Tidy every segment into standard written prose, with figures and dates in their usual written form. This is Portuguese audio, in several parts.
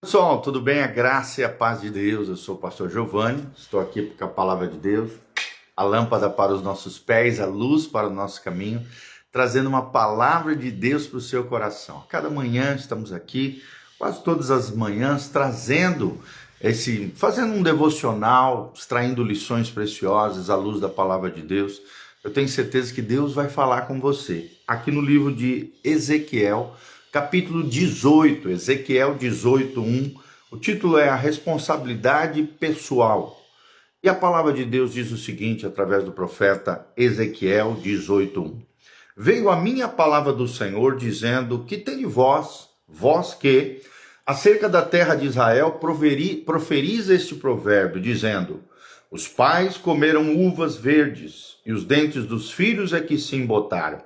Pessoal, tudo bem? A graça e a paz de Deus. Eu sou o pastor Giovanni, estou aqui com a palavra de Deus, a lâmpada para os nossos pés, a luz para o nosso caminho, trazendo uma palavra de Deus para o seu coração. Cada manhã estamos aqui, quase todas as manhãs, fazendo um devocional, extraindo lições preciosas à luz da palavra de Deus. Eu tenho certeza que Deus vai falar com você. Aqui no livro de Ezequiel, capítulo 18, Ezequiel 18:1, o título é A Responsabilidade Pessoal. E a palavra de Deus diz o seguinte, através do profeta Ezequiel 18:1. Veio a minha palavra do Senhor, dizendo, que tem vós que, acerca da terra de Israel, proferis este provérbio, dizendo, os pais comeram uvas verdes, e os dentes dos filhos é que se embotaram.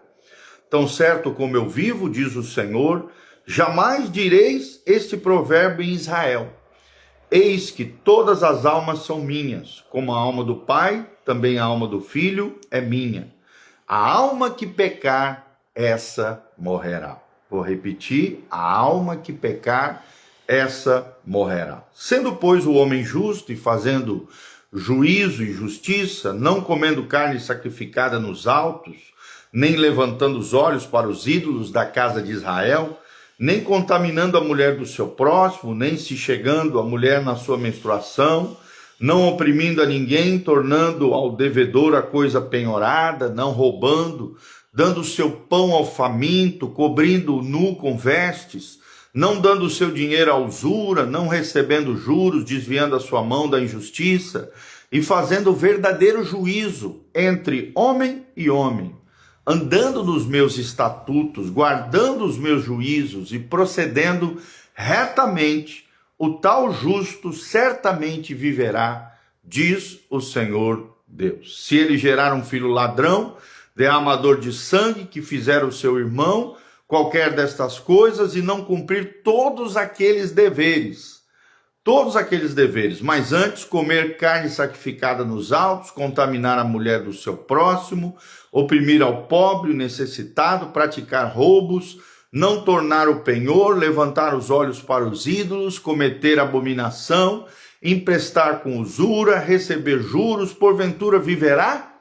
Tão certo como eu vivo, diz o Senhor, jamais direis este provérbio em Israel. Eis que todas as almas são minhas, como a alma do pai, também a alma do filho é minha. A alma que pecar, essa morrerá. Vou repetir, a alma que pecar, essa morrerá. Sendo, pois, o homem justo e fazendo juízo e justiça, não comendo carne sacrificada nos altos, nem levantando os olhos para os ídolos da casa de Israel, nem contaminando a mulher do seu próximo, nem se chegando a mulher na sua menstruação, não oprimindo a ninguém, tornando ao devedor a coisa penhorada, não roubando, dando o seu pão ao faminto, cobrindo o nu com vestes, não dando o seu dinheiro à usura, não recebendo juros, desviando a sua mão da injustiça, e fazendo verdadeiro juízo entre homem e homem, andando nos meus estatutos, guardando os meus juízos e procedendo retamente, o tal justo certamente viverá, diz o Senhor Deus. Se ele gerar um filho ladrão, derramador de sangue, que fizer o seu irmão, qualquer destas coisas, e não cumprir todos aqueles deveres, mas antes comer carne sacrificada nos altos, contaminar a mulher do seu próximo, oprimir ao pobre, o necessitado, praticar roubos, não tornar o penhor, levantar os olhos para os ídolos, cometer abominação, emprestar com usura, receber juros, porventura viverá?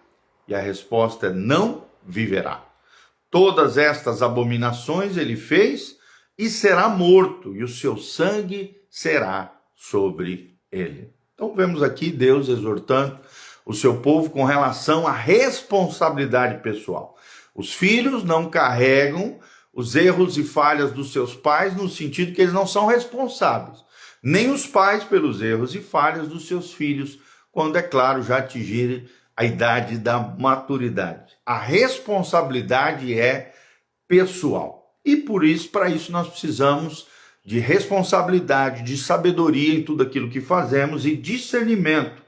E a resposta é não viverá. Todas estas abominações ele fez e será morto, e o seu sangue será sobre ele. Então vemos aqui Deus exortando o seu povo com relação à responsabilidade pessoal. Os filhos não carregam os erros e falhas dos seus pais no sentido que eles não são responsáveis, nem os pais pelos erros e falhas dos seus filhos, quando, é claro, já atingirem a idade da maturidade. A responsabilidade é pessoal. E para isso nós precisamos de responsabilidade, de sabedoria em tudo aquilo que fazemos e discernimento.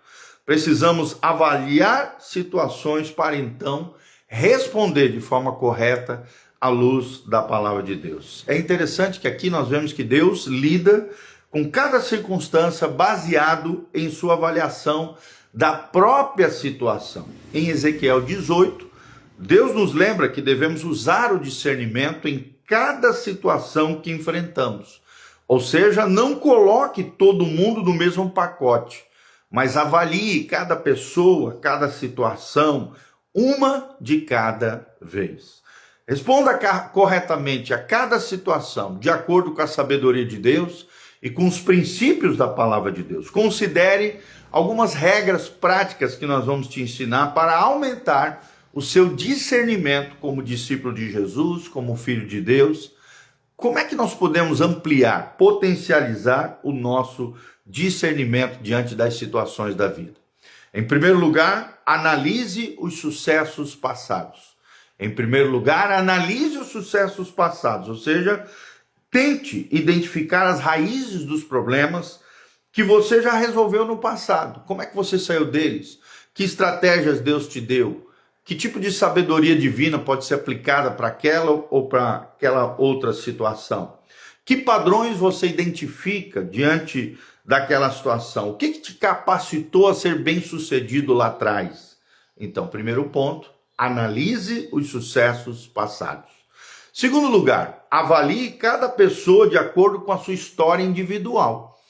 Precisamos avaliar situações para então responder de forma correta à luz da palavra de Deus. É interessante que aqui nós vemos que Deus lida com cada circunstância baseado em sua avaliação da própria situação. Em Ezequiel 18, Deus nos lembra que devemos usar o discernimento em cada situação que enfrentamos. Ou seja, não coloque todo mundo no mesmo pacote, mas avalie cada pessoa, cada situação, uma de cada vez. Responda corretamente a cada situação, de acordo com a sabedoria de Deus e com os princípios da palavra de Deus. Considere algumas regras práticas que nós vamos te ensinar para aumentar o seu discernimento como discípulo de Jesus, como filho de Deus. Como é que nós podemos ampliar, potencializar o nosso discernimento diante das situações da vida? Em primeiro lugar, analise os sucessos passados. Ou seja, tente identificar as raízes dos problemas que você já resolveu no passado. Como é que você saiu deles? Que estratégias Deus te deu? Que tipo de sabedoria divina pode ser aplicada para aquela ou para aquela outra situação? Que padrões você identifica diante daquela situação? O que te capacitou a ser bem-sucedido lá atrás? Então, primeiro ponto, analise os sucessos passados. Segundo lugar, avalie cada pessoa de acordo com a sua história individual.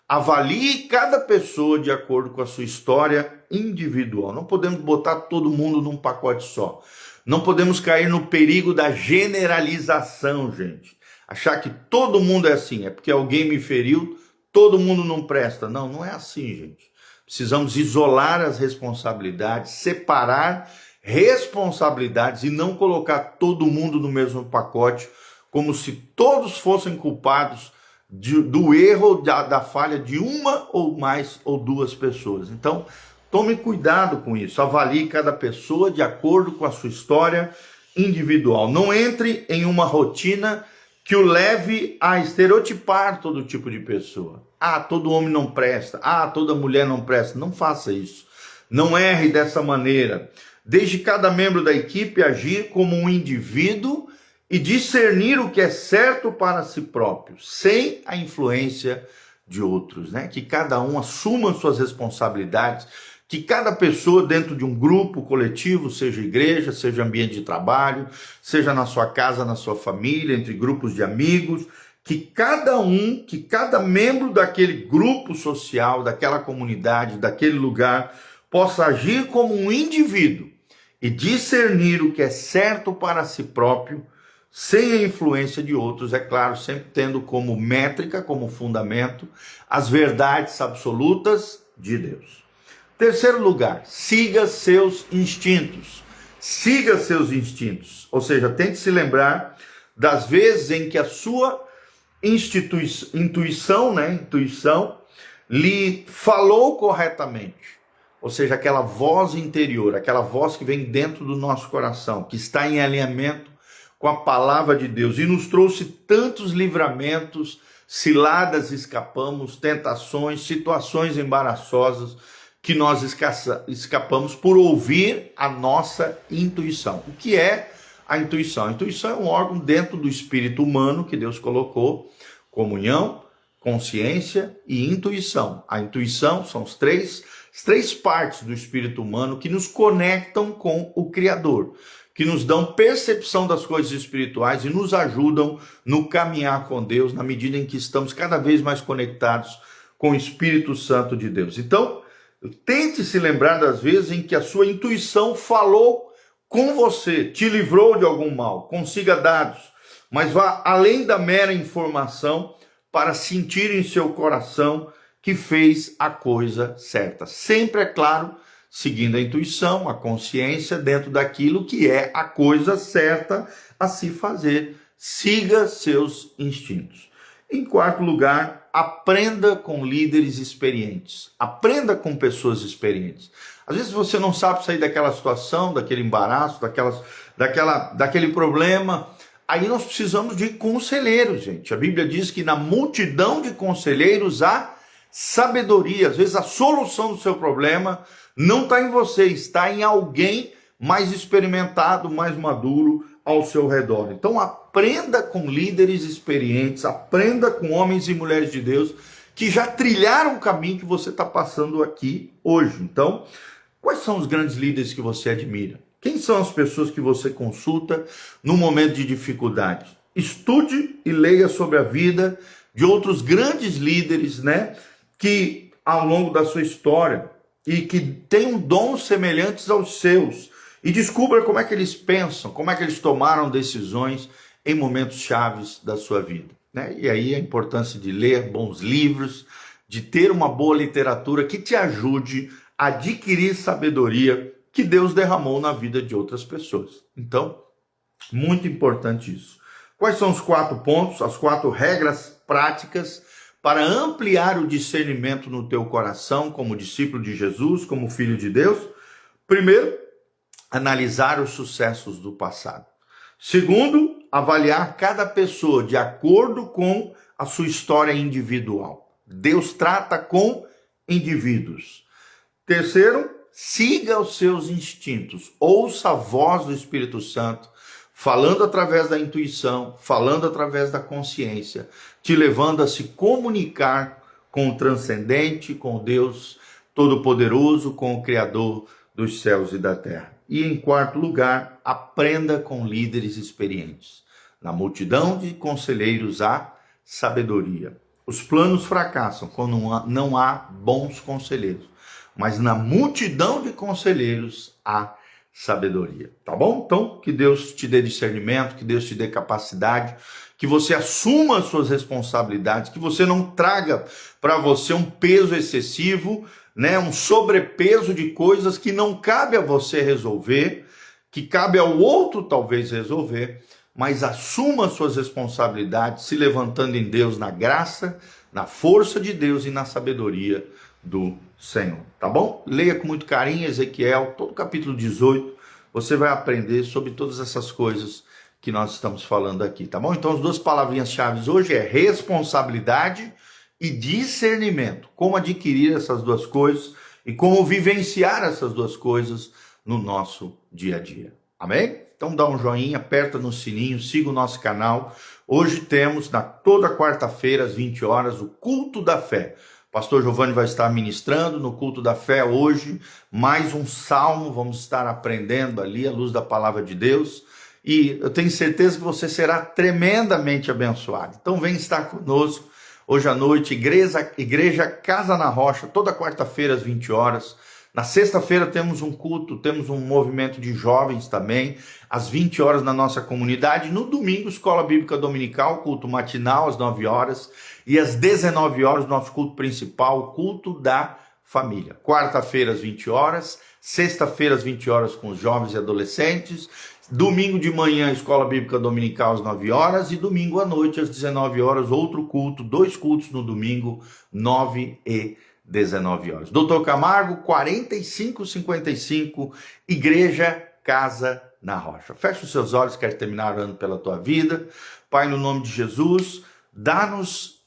Avalie cada pessoa de acordo com a sua história individual. Não podemos botar todo mundo num pacote só. Não podemos cair no perigo da generalização, gente. Achar que todo mundo é assim, é porque alguém me feriu, todo mundo não presta. Não, não é assim, gente. Precisamos isolar as responsabilidades, separar responsabilidades e não colocar todo mundo no mesmo pacote, como se todos fossem culpados do erro, da falha de uma ou mais ou duas pessoas. Então, tome cuidado com isso. Avalie cada pessoa de acordo com a sua história individual. Não entre em uma rotina que o leve a estereotipar todo tipo de pessoa. Ah, todo homem não presta. Ah, toda mulher não presta. Não faça isso. Não erre dessa maneira. Deixe cada membro da equipe agir como um indivíduo e discernir o que é certo para si próprio, sem a influência de outros, né? Que cada um assuma suas responsabilidades, que cada pessoa dentro de um grupo coletivo, seja igreja, seja ambiente de trabalho, seja na sua casa, na sua família, entre grupos de amigos, que cada membro daquele grupo social, daquela comunidade, daquele lugar, possa agir como um indivíduo e discernir o que é certo para si próprio, sem a influência de outros, é claro, sempre tendo como métrica, como fundamento, as verdades absolutas de Deus. Terceiro lugar, siga seus instintos. Siga seus instintos. Ou seja, tente se lembrar das vezes em que a sua intuição lhe falou corretamente. Ou seja, aquela voz interior, aquela voz que vem dentro do nosso coração, que está em alinhamento com a palavra de Deus e nos trouxe tantos livramentos, ciladas escapamos, tentações, situações embaraçosas que nós escapamos por ouvir a nossa intuição. O que é a intuição? A intuição é um órgão dentro do espírito humano que Deus colocou: comunhão, consciência e intuição. A intuição são as três partes do espírito humano que nos conectam com o Criador, que nos dão percepção das coisas espirituais e nos ajudam no caminhar com Deus, na medida em que estamos cada vez mais conectados com o Espírito Santo de Deus. Então, tente se lembrar das vezes em que a sua intuição falou com você, te livrou de algum mal. Consiga dados, mas vá além da mera informação para sentir em seu coração que fez a coisa certa. Sempre, é claro, seguindo a intuição, a consciência, dentro daquilo que é a coisa certa a se fazer. Siga seus instintos. Em quarto lugar, aprenda com líderes experientes. Aprenda com pessoas experientes. Às vezes você não sabe sair daquela situação, daquele embaraço, daquele problema. Aí nós precisamos de conselheiros, gente. A Bíblia diz que na multidão de conselheiros há sabedoria. Às vezes a solução do seu problema não está em você, está em alguém mais experimentado, mais maduro ao seu redor. Então aprenda com líderes experientes, aprenda com homens e mulheres de Deus que já trilharam o caminho que você está passando aqui hoje. Então, quais são os grandes líderes que você admira? Quem são as pessoas que você consulta no momento de dificuldade? Estude e leia sobre a vida de outros grandes líderes, né, que ao longo da sua história e que tenham dons semelhantes aos seus, e descubra como é que eles pensam, como é que eles tomaram decisões em momentos chaves da sua vida, né? E aí a importância de ler bons livros, de ter uma boa literatura que te ajude a adquirir sabedoria que Deus derramou na vida de outras pessoas. Então, muito importante isso. Quais são os 4 pontos, as 4 regras práticas para ampliar o discernimento no teu coração como discípulo de Jesus, como filho de Deus? Primeiro, analisar os sucessos do passado. Segundo, avaliar cada pessoa de acordo com a sua história individual. Deus trata com indivíduos. Terceiro, siga os seus instintos. Ouça a voz do Espírito Santo, falando através da intuição, falando através da consciência, te levando a se comunicar com o transcendente, com o Deus Todo-Poderoso, com o Criador dos céus e da terra. E em quarto lugar, aprenda com líderes experientes. Na multidão de conselheiros há sabedoria. Os planos fracassam quando não há bons conselheiros, mas na multidão de conselheiros há sabedoria, tá bom? Então, que Deus te dê discernimento, que Deus te dê capacidade, que você assuma as suas responsabilidades, que você não traga para você um peso excessivo, né, um sobrepeso de coisas que não cabe a você resolver, que cabe ao outro talvez resolver, mas assuma as suas responsabilidades, se levantando em Deus, na graça, na força de Deus e na sabedoria do Senhor, tá bom? Leia com muito carinho Ezequiel, todo o capítulo 18, você vai aprender sobre todas essas coisas que nós estamos falando aqui, tá bom? Então as duas palavrinhas-chave hoje é responsabilidade e discernimento. Como adquirir essas duas coisas e como vivenciar essas duas coisas no nosso dia a dia. Amém? Então dá um joinha, aperta no sininho, siga o nosso canal. Hoje temos, toda quarta-feira às 20 horas, o culto da fé. Pastor Giovanni vai estar ministrando no culto da fé hoje, mais um salmo, vamos estar aprendendo ali à luz da palavra de Deus, e eu tenho certeza que você será tremendamente abençoado. Então vem estar conosco hoje à noite, Igreja Casa na Rocha, toda quarta-feira às 20 horas. Na sexta-feira temos um culto, temos um movimento de jovens também, às 20 horas na nossa comunidade. No domingo, Escola Bíblica Dominical, culto matinal às 9 horas. E às 19 horas, nosso culto principal, o culto da família. Quarta-feira às 20 horas, sexta-feira às 20 horas com os jovens e adolescentes. Domingo de manhã, Escola Bíblica Dominical às 9 horas. E domingo à noite às 19 horas, outro culto, 2 cultos no domingo, 9 e 19 horas. Doutor Camargo, 4555, Igreja Casa na Rocha. Fecha os seus olhos, quero terminar orando pela tua vida. Pai, no nome de Jesus, dá-nos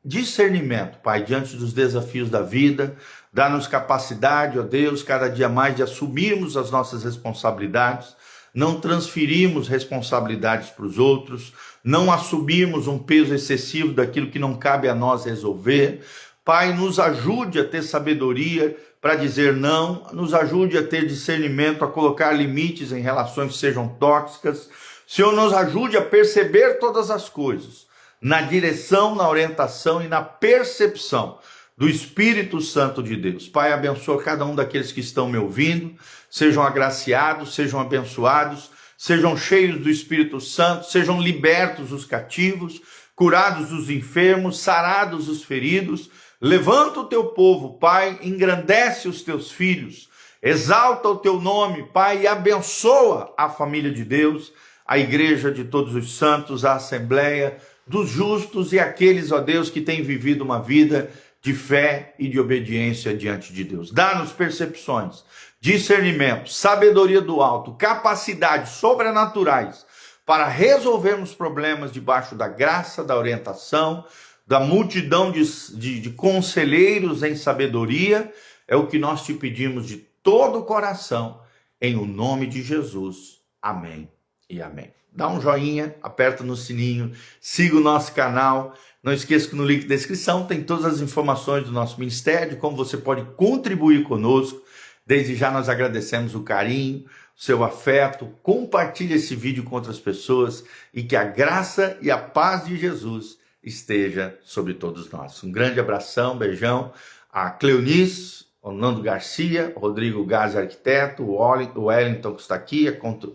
discernimento, Pai, diante dos desafios da vida. Dá-nos capacidade, ó Deus, cada dia mais de assumirmos as nossas responsabilidades. Não transferimos responsabilidades para os outros. Não assumimos um peso excessivo daquilo que não cabe a nós resolver. Pai, nos ajude a ter sabedoria para dizer não, nos ajude a ter discernimento, a colocar limites em relações que sejam tóxicas. Senhor, nos ajude a perceber todas as coisas, na direção, na orientação e na percepção do Espírito Santo de Deus. Pai, abençoa cada um daqueles que estão me ouvindo, sejam agraciados, sejam abençoados, sejam cheios do Espírito Santo, sejam libertos os cativos, curados os enfermos, sarados os feridos. Levanta o teu povo, Pai, engrandece os teus filhos, exalta o teu nome, Pai, e abençoa a família de Deus, a igreja de todos os santos, a assembleia dos justos e aqueles, ó Deus, que têm vivido uma vida de fé e de obediência diante de Deus. Dá-nos percepções, discernimento, sabedoria do alto, capacidades sobrenaturais para resolvermos problemas debaixo da graça, da orientação, da multidão de conselheiros em sabedoria. É o que nós te pedimos de todo o coração, em o nome de Jesus. Amém e amém. Dá um joinha, aperta no sininho, siga o nosso canal. Não esqueça que no link da descrição tem todas as informações do nosso ministério, de como você pode contribuir conosco. Desde já nós agradecemos o carinho, o seu afeto. Compartilhe esse vídeo com outras pessoas e que a graça e a paz de Jesus esteja sobre todos nós. Um grande abração, beijão. A Cleonice, o Nando Garcia, o Rodrigo Gazi, arquiteto, o Wellington, que está aqui,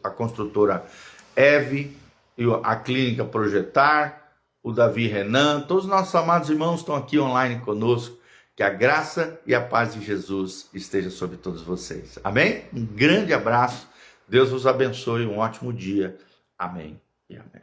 a construtora Eve, a Clínica Projetar, o Davi Renan, todos os nossos amados irmãos estão aqui online conosco. Que a graça e a paz de Jesus esteja sobre todos vocês. Amém? Um grande abraço. Deus vos abençoe. Um ótimo dia. Amém e amém.